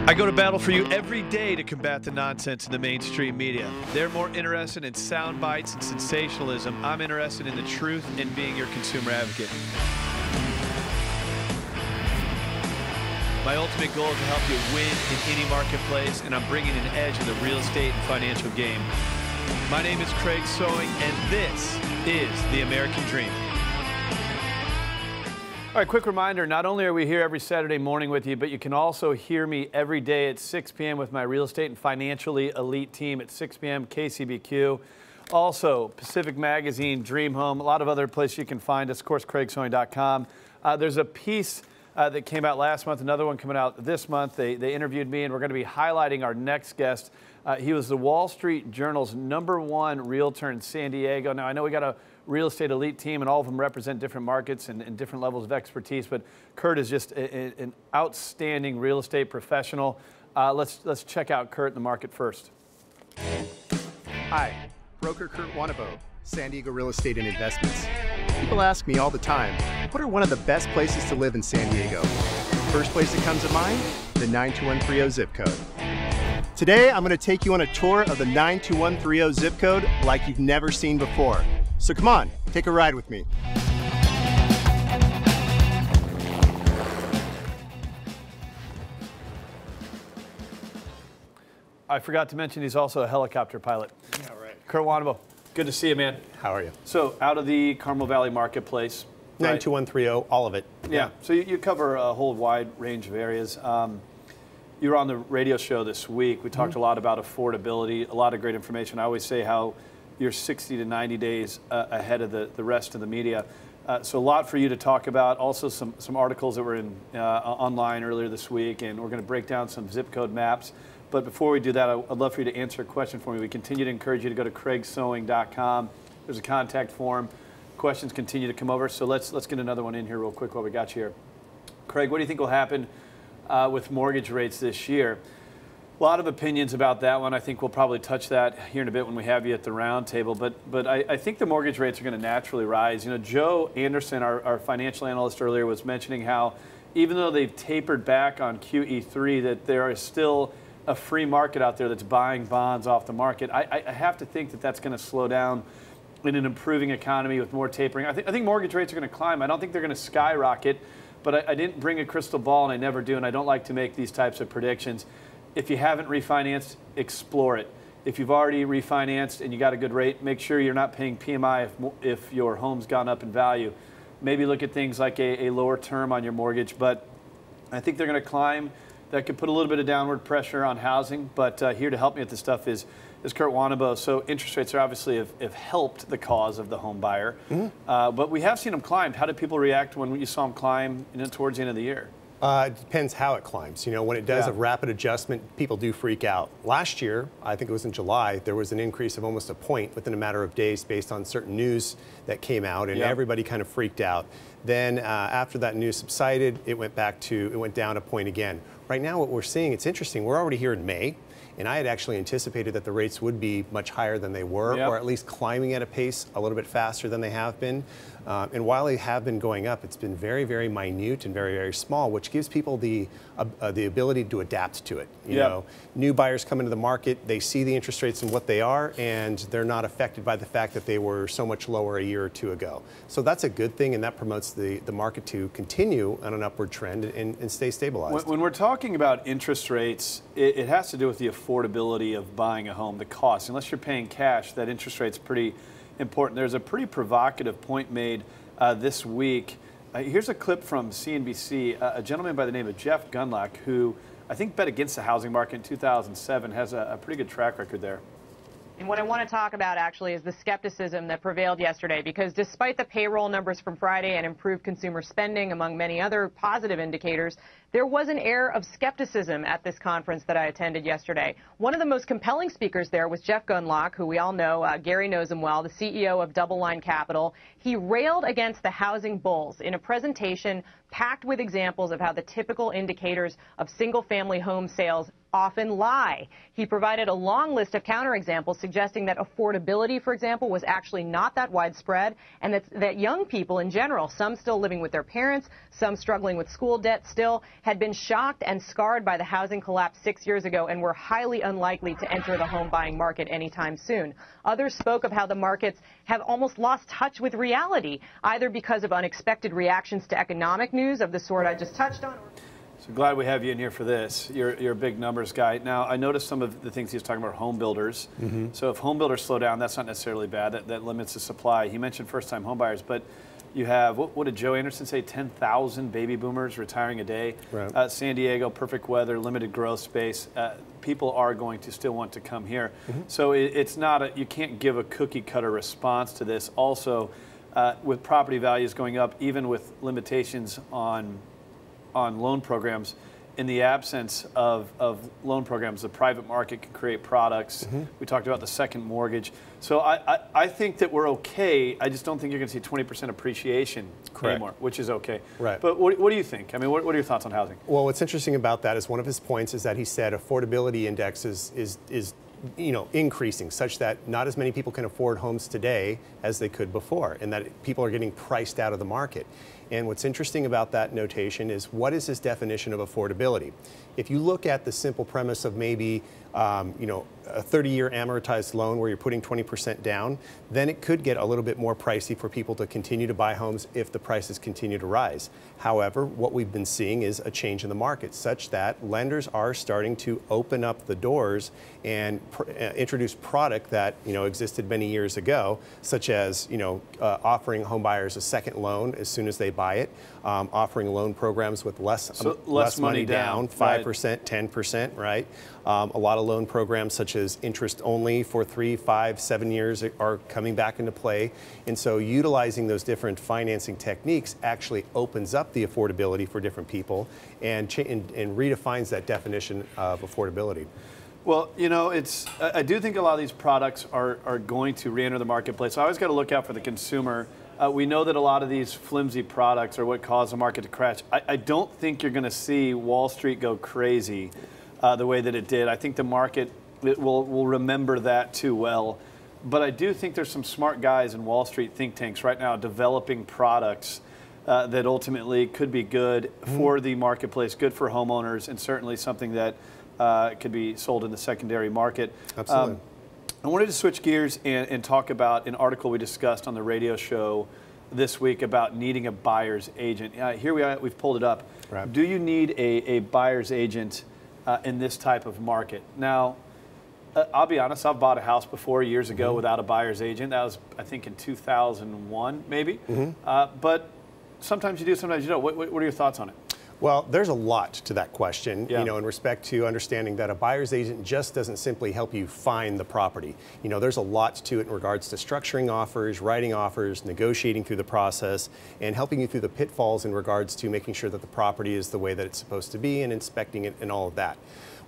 I go to battle for you every day to combat the nonsense in the mainstream media. They're more interested in sound bites and sensationalism. I'm interested in the truth and being your consumer advocate. My ultimate goal is to help you win in any marketplace, and I'm bringing an edge in the real estate and financial game. My name is Craig Sowing, and this is the American Dream. All right, quick reminder, not only are we here every Saturday morning with you, but you can also hear me every day at 6 p.m. with my real estate and financially elite team at 6 p.m. KCBQ. Also, Pacific Magazine, Dream Home, a lot of other places you can find us, of course, craigsowing.com. There's a piece that came out last month, another one coming out this month. They interviewed me, and we're going to be highlighting our next guest. He was the Wall Street Journal's #1 realtor in San Diego. Now, I know we got a real estate elite team, and all of them represent different markets and different levels of expertise, but Kurt is just an outstanding real estate professional. Let's check out Kurt in the market first. Hi, broker Kurt Wannebo, San Diego Real Estate and Investments. People ask me all the time, what are one of the best places to live in San Diego? First place that comes to mind, the 92130 zip code. Today, I'm going to take you on a tour of the 92130 zip code like you've never seen before. So come on, take a ride with me. I forgot to mention he's also a helicopter pilot. Yeah, right. Kurt Wannebo, good to see you, man. How are you? So out of the Carmel Valley marketplace. 92130, all of it. Yeah, so you cover a whole wide range of areas. You were on the radio show this week. We talked a lot about affordability, a lot of great information. I always say how you're 60 to 90 days ahead of the rest of the media. So a lot for you to talk about. Also some articles that were in online earlier this week, and we're going to break down some zip code maps. But before we do that, I'd love for you to answer a question for me. We continue to encourage you to go to craigsowing.com. There's a contact form. Questions continue to come over. So let's get another one in here real quick while we got you here. Craig, what do you think will happen with mortgage rates this year? A lot of opinions about that one. I think we'll probably touch that here in a bit when we have you at the round table. But I think the mortgage rates are going to naturally rise. You know, Joe Anderson, our financial analyst earlier, was mentioning how even though they've tapered back on QE3, that there is still a free market out there that's buying bonds off the market. I have to think that that's going to slow down in an improving economy with more tapering. I think mortgage rates are going to climb. I don't think they're going to skyrocket, but I didn't bring a crystal ball, and I never do, and I don't like to make these types of predictions. If you haven't refinanced, explore it. If you've already refinanced and you got a good rate, make sure you're not paying PMI if your home's gone up in value. Maybe look at things like a lower term on your mortgage, but I think they're going to climb. That could put a little bit of downward pressure on housing, but here to help me with this stuff is Kurt Wannebo. So interest rates are obviously have helped the cause of the home buyer, but we have seen them climb. How did people react when you saw them climb towards the end of the year? It depends how it climbs. You know, when it does a rapid adjustment, people do freak out. Last year, I think it was in July, there was an increase of almost a point within a matter of days based on certain news that came out, and everybody kind of freaked out. Then after that news subsided, it went down a point again. Right now, what we're seeing, it's interesting, we're already here in May, and I had actually anticipated that the rates would be much higher than they were, or at least climbing at a pace a little bit faster than they have been. And while they have been going up, it's been very, very minute and very, very small, which gives people the ability to adapt to it. You know, new buyers come into the market, they see the interest rates and what they are, and they're not affected by the fact that they were so much lower a year or two ago. So that's a good thing, and that promotes the market to continue on an upward trend and stay stabilized. When we're talking about interest rates, it has to do with the affordability of buying a home, the cost. Unless you're paying cash, that interest rate's pretty important. There's a pretty provocative point made this week. Here's a clip from CNBC. A gentleman by the name of Jeff Gundlach, who I think bet against the housing market in 2007, has a pretty good track record there. And what I want to talk about actually is the skepticism that prevailed yesterday, because despite the payroll numbers from Friday and improved consumer spending, among many other positive indicators, there was an air of skepticism at this conference that I attended yesterday. One of the most compelling speakers there was Jeff Gundlach, who we all know, Gary knows him well, the CEO of Double Line Capital. He railed against the housing bulls in a presentation packed with examples of how the typical indicators of single-family home sales often lie. He provided a long list of counterexamples suggesting that affordability, for example, was actually not that widespread, and that young people in general, some still living with their parents, some struggling with school debt still, had been shocked and scarred by the housing collapse 6 years ago and were highly unlikely to enter the home buying market anytime soon. Others spoke of how the markets have almost lost touch with reality, either because of unexpected reactions to economic news of the sort I just touched on. So glad we have you in here for this. You're a big numbers guy. Now, I noticed some of the things he was talking about home builders. So if home builders slow down, that's not necessarily bad. That limits the supply. He mentioned first-time home buyers, but you have, what did Joe Anderson say, 10,000 baby boomers retiring a day. Right. San Diego, perfect weather, limited growth space. People are going to still want to come here. So it's not, you can't give a cookie-cutter response to this. Also, with property values going up, even with limitations on loan programs, in the absence of loan programs, the private market can create products. We talked about the second mortgage. So I think that we're okay. I just don't think you're going to see 20% appreciation anymore, which is okay. Right. But what do you think? I mean, what are your thoughts on housing? Well, what's interesting about that is one of his points is that he said affordability index is increasing, such that not as many people can afford homes today as they could before, and that people are getting priced out of the market. And what's interesting about that notation is, what is his definition of affordability? If you look at the simple premise of maybe a 30-year amortized loan where you're putting 20% down, then it could get a little bit more pricey for people to continue to buy homes if the prices continue to rise. However, what we've been seeing is a change in the market, such that lenders are starting to open up the doors and introduce product that existed many years ago, such as offering home buyers a second loan as soon as they buy it, offering loan programs with less money down, 5%, 10%, right? A lot of loan programs such as interest only for 3, 5, 7 years are coming back into play. And so utilizing those different financing techniques actually opens up the affordability for different people and redefines that definition of affordability. Well, I do think a lot of these products are going to re-enter the marketplace. So I always got to look out for the consumer. We know that a lot of these flimsy products are what cause the market to crash. I don't think you're going to see Wall Street go crazy the way that it did. I think the market will remember that too well. But I do think there's some smart guys in Wall Street think tanks right now developing products that ultimately could be good for the marketplace, good for homeowners, and certainly something that could be sold in the secondary market. Absolutely. I wanted to switch gears and talk about an article we discussed on the radio show this week about needing a buyer's agent. Here we've pulled it up. Right. Do you need a buyer's agent in this type of market? Now, I'll be honest, I've bought a house before years ago without a buyer's agent. That was, I think, in 2001, maybe. But sometimes you do, sometimes you don't. What are your thoughts on it? Well, there's a lot to that question, in respect to understanding that a buyer's agent just doesn't simply help you find the property. There's a lot to it in regards to structuring offers, writing offers, negotiating through the process, and helping you through the pitfalls in regards to making sure that the property is the way that it's supposed to be and inspecting it and all of that.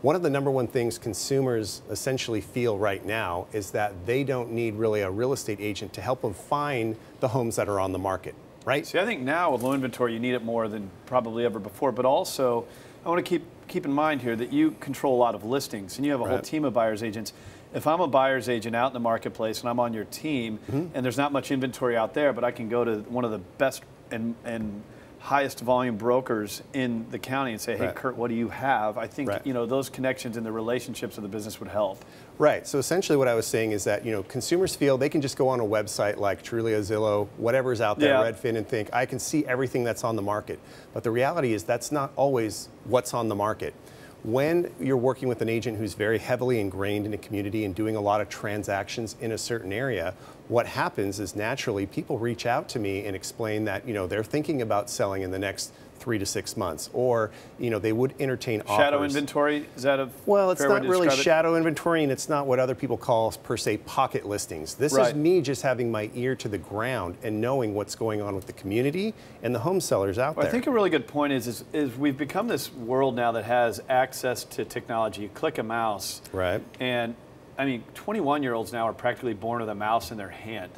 One of the number one things consumers essentially feel right now is that they don't need really a real estate agent to help them find the homes that are on the market. Right? See, I think now with low inventory, you need it more than probably ever before. But also, I want to keep in mind here that you control a lot of listings, and you have a whole team of buyer's agents. If I'm a buyer's agent out in the marketplace and I'm on your team, and there's not much inventory out there, but I can go to one of the best and highest volume brokers in the county and say, hey, Kurt, what do you have? I think those connections and the relationships of the business would help. Right. So essentially what I was saying is that consumers feel they can just go on a website like Trulia, Zillow, whatever's out there, Redfin, and think, I can see everything that's on the market. But the reality is that's not always what's on the market. When you're working with an agent who's very heavily ingrained in a community and doing a lot of transactions in a certain area, what happens is naturally people reach out to me and explain that they're thinking about selling in the next 3 to 6 months, or they would entertain offers. Shadow inventory, is that a well, it's fair way not to really describe it? shadow inventory, and it's not what other people call per se pocket listings. This is me just having my ear to the ground and knowing what's going on with the community and the home sellers out there. I think a really good point is we've become this world now that has access to technology. You click a mouse, right? And I mean, 21-year-olds now are practically born with a mouse in their hand,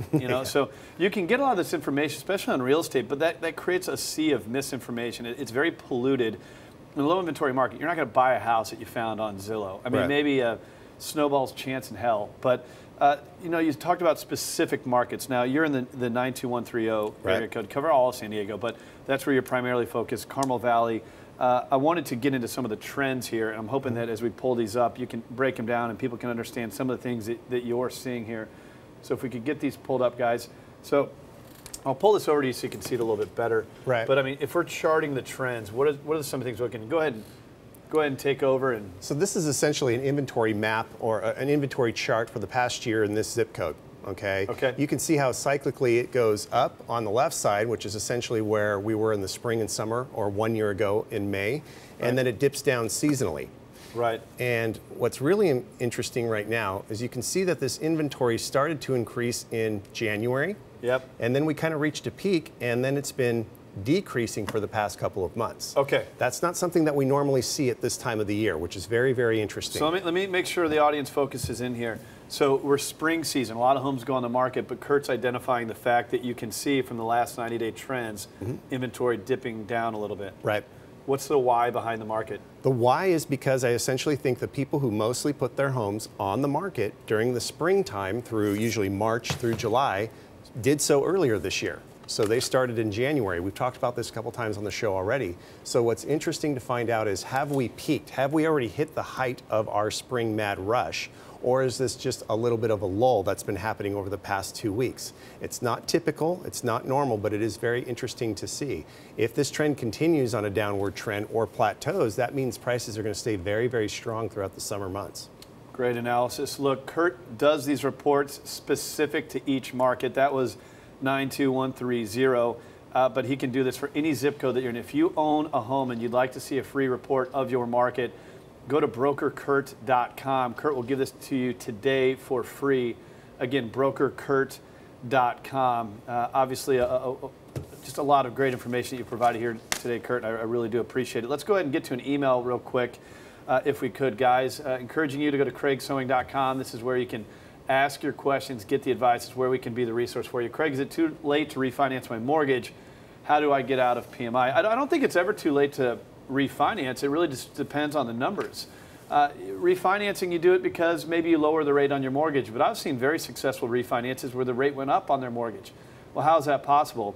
so you can get a lot of this information, especially on real estate, but that creates a sea of misinformation. It's very polluted. In a low inventory market, you're not going to buy a house that you found on Zillow. I mean, maybe a snowball's chance in hell, but you talked about specific markets. Now, you're in the 92130 area code, cover all of San Diego, but that's where you're primarily focused, Carmel Valley. I wanted to get into some of the trends here, and I'm hoping that as we pull these up, you can break them down and people can understand some of the things that you're seeing here. So if we could get these pulled up, guys. So I'll pull this over to you so you can see it a little bit better. Right. But I mean, if we're charting the trends, what are some of the things we can go ahead and take over? And so this is essentially an inventory map or an inventory chart for the past year in this zip code. Okay. Okay. You can see how cyclically it goes up on the left side, which is essentially where we were in the spring and summer, or 1 year ago in May, and then it dips down seasonally. Right. And what's really interesting right now is you can see that this inventory started to increase in January. Yep. And then we kind of reached a peak, and then it's been decreasing for the past couple of months. Okay. That's not something that we normally see at this time of the year, which is very, very interesting. So let me make sure the audience focuses in here. So we're spring season. A lot of homes go on the market, but Kurt's identifying the fact that you can see from the last 90-day trends, inventory dipping down a little bit. Right. What's the why behind the market? The why is because I essentially think the people who mostly put their homes on the market during the springtime through usually March through July did so earlier this year. So they started in January. We've talked about this a couple times on the show already. So what's interesting to find out is, have we peaked? Have we already hit the height of our spring mad rush? Or is this just a little bit of a lull that's been happening over the past 2 weeks? It's not typical, it's not normal, but it is very interesting to see. If this trend continues on a downward trend or plateaus, that means prices are going to stay very, very strong throughout the summer months. Great analysis. Look, Kurt does these reports specific to each market. That was 92130, but he can do this for any zip code that you're in. If you own a home and you'd like to see a free report of your market, go to brokerkurt.com. Kurt will give this to you today for free. Again, brokerkurt.com. Obviously, just a lot of great information that you provided here today, Kurt. I really do appreciate it. Let's go ahead and get to an email real quick, if we could, guys. Encouraging you to go to craigsewing.com. This is where you can ask your questions, get the advice. It's where we can be the resource for you. Craig, is it too late to refinance my mortgage? How do I get out of PMI? I don't think it's ever too late to refinance. It really just depends on the numbers. Refinancing, you do it because maybe you lower the rate on your mortgage, but I've seen very successful refinances where the rate went up on their mortgage. Well, how is that possible?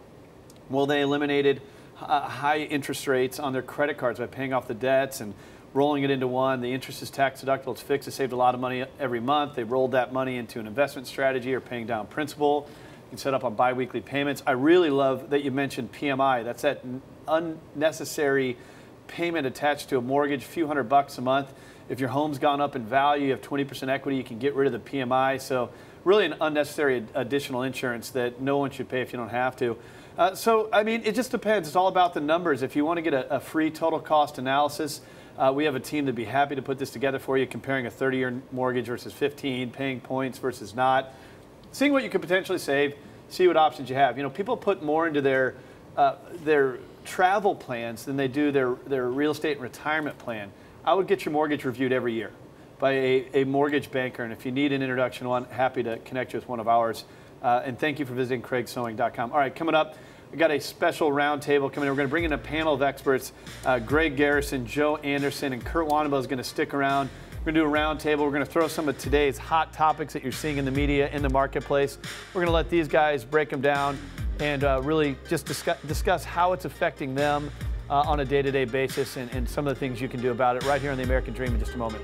Well, they eliminated high interest rates on their credit cards by paying off the debts and rolling it into one. The interest is tax deductible, it's fixed, it saved a lot of money every month. They rolled that money into an investment strategy or paying down principal. You can set up on biweekly payments. I really love that you mentioned PMI. That's that unnecessary payment attached to a mortgage, a few $100 a month. If your home's gone up in value, you have 20% equity, you can get rid of the PMI. So really an unnecessary additional insurance that no one should pay if you don't have to. So, I mean, it just depends. It's all about the numbers. If you want to get a free total cost analysis, we have a team that'd be happy to put this together for you, comparing a 30-year mortgage versus 15, paying points versus not, seeing what you could potentially save, see what options you have. You know, people put more into their travel plans than they do their real estate and retirement plan. I would get your mortgage reviewed every year by a mortgage banker, and if you need an introduction one, happy to connect you with one of ours. And thank you for visiting craigsewing.com. All right, coming up, we got a special roundtable coming in. We're going to bring in a panel of experts. Greg Garrison, Joe Anderson, and Kurt Wannebo is going to stick around. We're going to do a roundtable. We're going to throw some of today's hot topics that you're seeing in the media, in the marketplace. We're going to let these guys break them down and really just discuss how it's affecting them on a day-to-day basis and some of the things you can do about it right here on The American Dream in just a moment.